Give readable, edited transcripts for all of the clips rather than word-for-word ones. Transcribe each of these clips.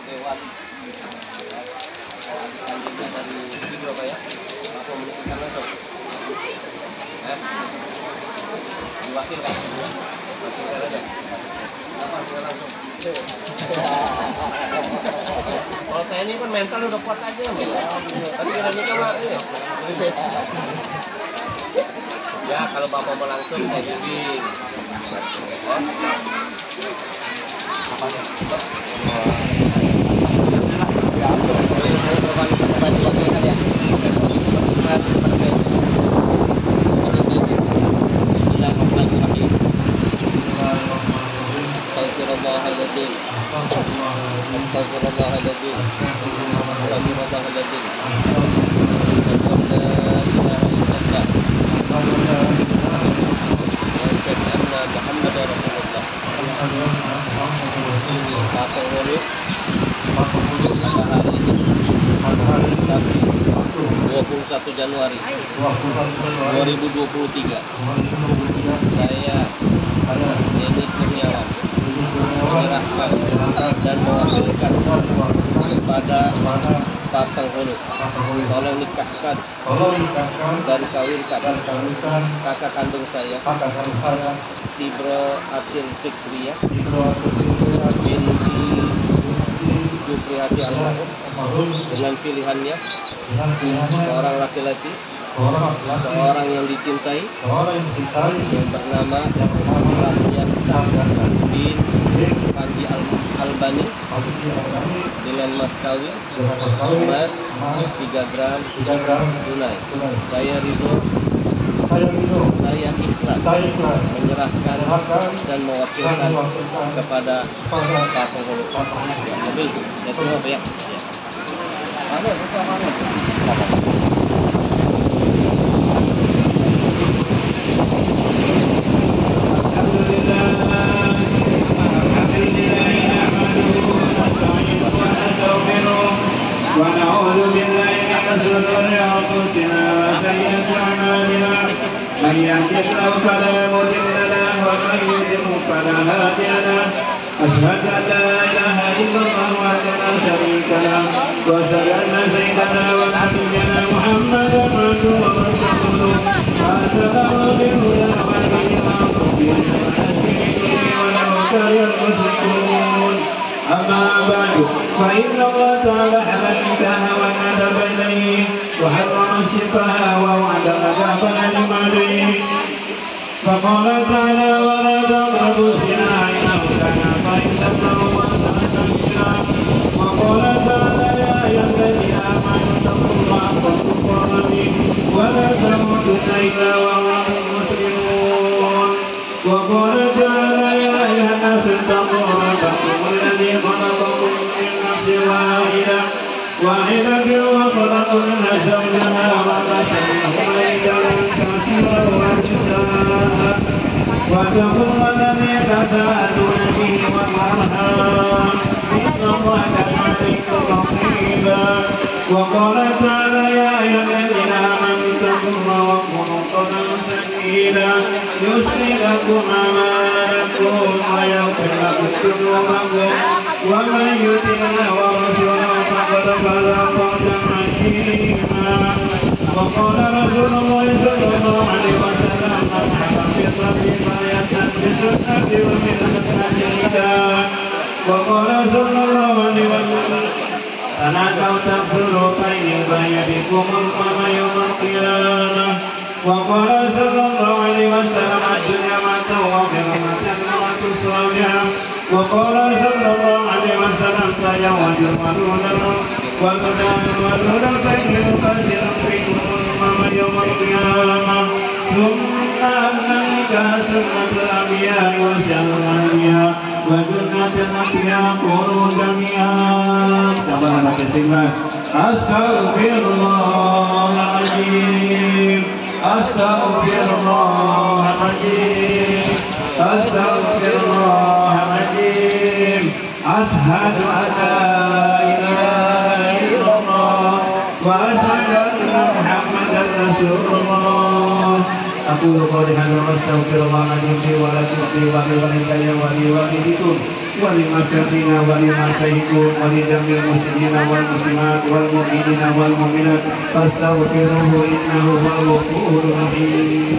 sebagai wali. Selanjutnya dari video Pak ya, apa menuliskan langsung? Diwakilkan, wakilkan aja. Apa dia langsung? Kalau saya ini kan mental udah kuat aja nih. Tapi kiranya kan ini. Ya kalau bapak mau langsung saya bimbing. Januari 2023 saya Denny Kurniawan menyerahkan dan mewakilkan kepada Pak Penghulu tolong nikahkan dan kawinkan kakak kandung saya Tibro Atil Fikriyah binti Jupriyati Almarhum dengan pilihannya seorang laki-laki, seorang yang dicintai, yang bernama Lamyan Sam bin Panji Albani dengan mas kawin emas 3 gram tunai. Saya ridho, saya ikhlas menyerahkan dan mewakilkan kepada Pak Penghulu. Mobil, ya semua banyak. ونعوذ بالله من شرور أنفسنا وسيئات أعمالنا من يهده الله فلا مضل له ومن يضلل فلا هادي له أشهد أن لا إله إلا الله وحده لا شريك له وأشهد أن سيدنا ونبينا محمدا عبده ورسوله أرسله بالهدى ودين الحق ولو كره المشركون. أما بعد فإن الله تعالى حمى النكاح والنسب إليه وحرم الشفاء ووعد العذاب لمن فقال تعالى ولا تقربوا الزنا إنه كان فاحشة وساء سبيلا. وقال تعالى يا أيها الذين آمنوا اتقوا الله واتقوا ولا تموتن إلا وأنتم مسلمون. وقال تعالى يا أيها الناس اتقوا ربكم الذي خلقكم من نفس واحدة وخلق منها زوجها وبث منهما رجالا كثيرا ونساء واتقوا الله الذي تساءلون به والأرحام إن الله كان عليكم رقيبا. وقال تعالى يا أيها الذين آمنوا اتقوا الله وقولوا قولا سديدا يصلح لكم أعمالكم ويغفر لكم ذنوبكم ومن يطع الله ورسوله فقد فاز فوزا عظيما. وقال رسول الله صلى الله عليه وسلم من حكم بالصبر فليحسن بسنته وبسنة الهدى. وقال صلى الله عليه وسلم أنا كم تغسل بين بكم القمر يوم القيامة. وقال صلى الله عليه وسلم الدنيا متوفر وتنوة الصالحة. وقال صلى الله عليه وسلم تزوج والمدون البيت يكسر فيكم الأمم يوم القيامة. ثم أن النكاح سنة الأنبياء وشر الأنبياء وجنة الأشياء قولوا جميعا. أستغفر الله العظيم أستغفر الله العظيم أستغفر الله العظيم. أشهد أن لا إله إلا الله وأشهد أن محمدا رسول الله. أقول قولي هذا وأستغفر الله العظيم لي ولكم ولوالدي ولوالديكم وللمساكين وللمساكين ولجميع المسلمين والمسلمات والمؤمنين والمؤمنات فاستغفروه إنه هو الغفور الرحيم.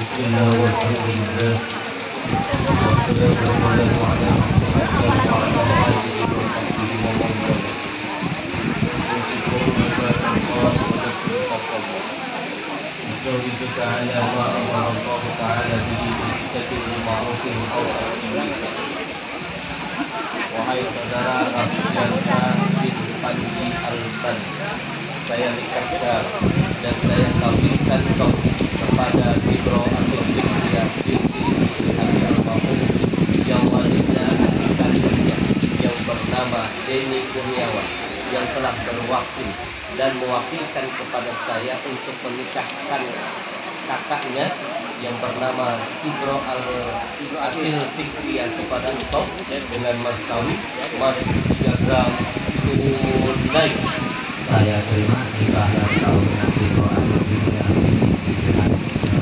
Bismillah walhamdulillah wassalatu wassalamu ala rasulillah wa ala alihi wa sahbihi wa man walah. Ta'ala ma amara Allah Ta'ala bihi bil ma'ruf aw wahai saudara Rasulullah bin Panji Al-Ban, saya nikahkan dan saya kawinkan kau kepada Fibro atau Fikriya binti Abi Al-Mahum yang wanita kandungnya yang bernama Deni Kurniawan yang telah berwakil dan mewakilkan kepada saya untuk menikahkan kakaknya yang bernama Fibro Al-Atil Fikriya kepada engkau dengan mas kawin mas 3 gram tunai. Saya terima nikah dan kawinan Fibro Al-Fikriya dengan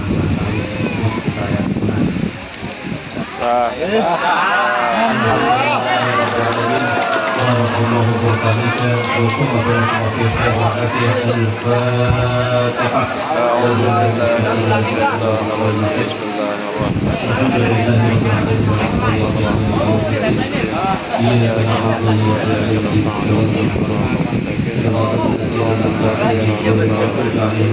mas kawin tersebut saya tunai. Barakallahu berkalikan Wassalamu warahmatullahi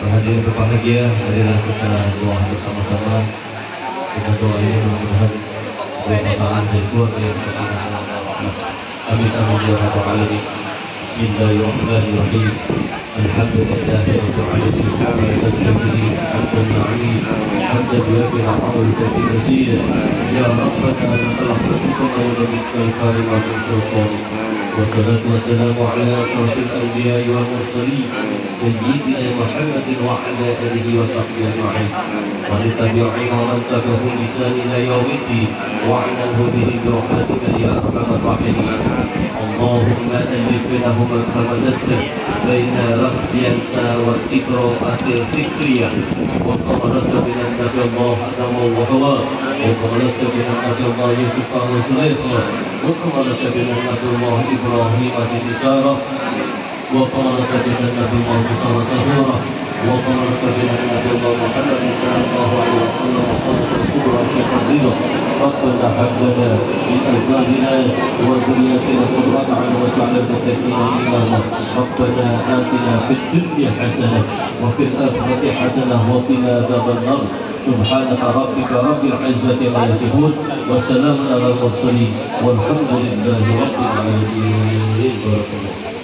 Hadirin berbahagia, marilah kita doa bersama-sama. Kita doa ini mudah-mudahan berpasangan dan keluarga yang bersama-sama. Amin amin ya rabbal alamin. Bismillahirrahmanirrahim. Alhamdulillahi rabbil alamin. Hamdan syakirin, hamdan na'im, hamdan yuafi ni'amahu fi masir. Ya Rabbana lakal hamdu kama yanbaghi li kalimatin sultanik. والصلاة والسلام على أشرف الأنبياء والمرسلين سيدنا محمد وعلى آله وصحبه أجمعين وللتابعين ومن تبعهم بإحسان إلى يوم الدين واعلمه به برحمتك يا أرحم الراحمين. اللهم ألف بينهما كمددت بين رفض ينسى والإبراءة الفكرية وقمرت بين النبي الله آدم وحواء وقمرت بين النبي الله يوسف وزليخا وقمرت بين النبي الله إبراهيم سيد سارة وقمرت بين النبي الله موسى وزهورة وقمرت بين النبي الله محمد صلى الله عليه وسلم وقمرت الكبرى شيخ الرضا. ربنا هب لنا من أزواجنا وذرياتنا قرة أعين واجعلنا للمتقين إماما. ربنا آتنا في الدنيا حسنة وفي الآخرة حسنة وقنا عذاب النار. سبحانك ربك رب العزة عما يصفون وسلام على المرسلين والحمد لله رب العالمين.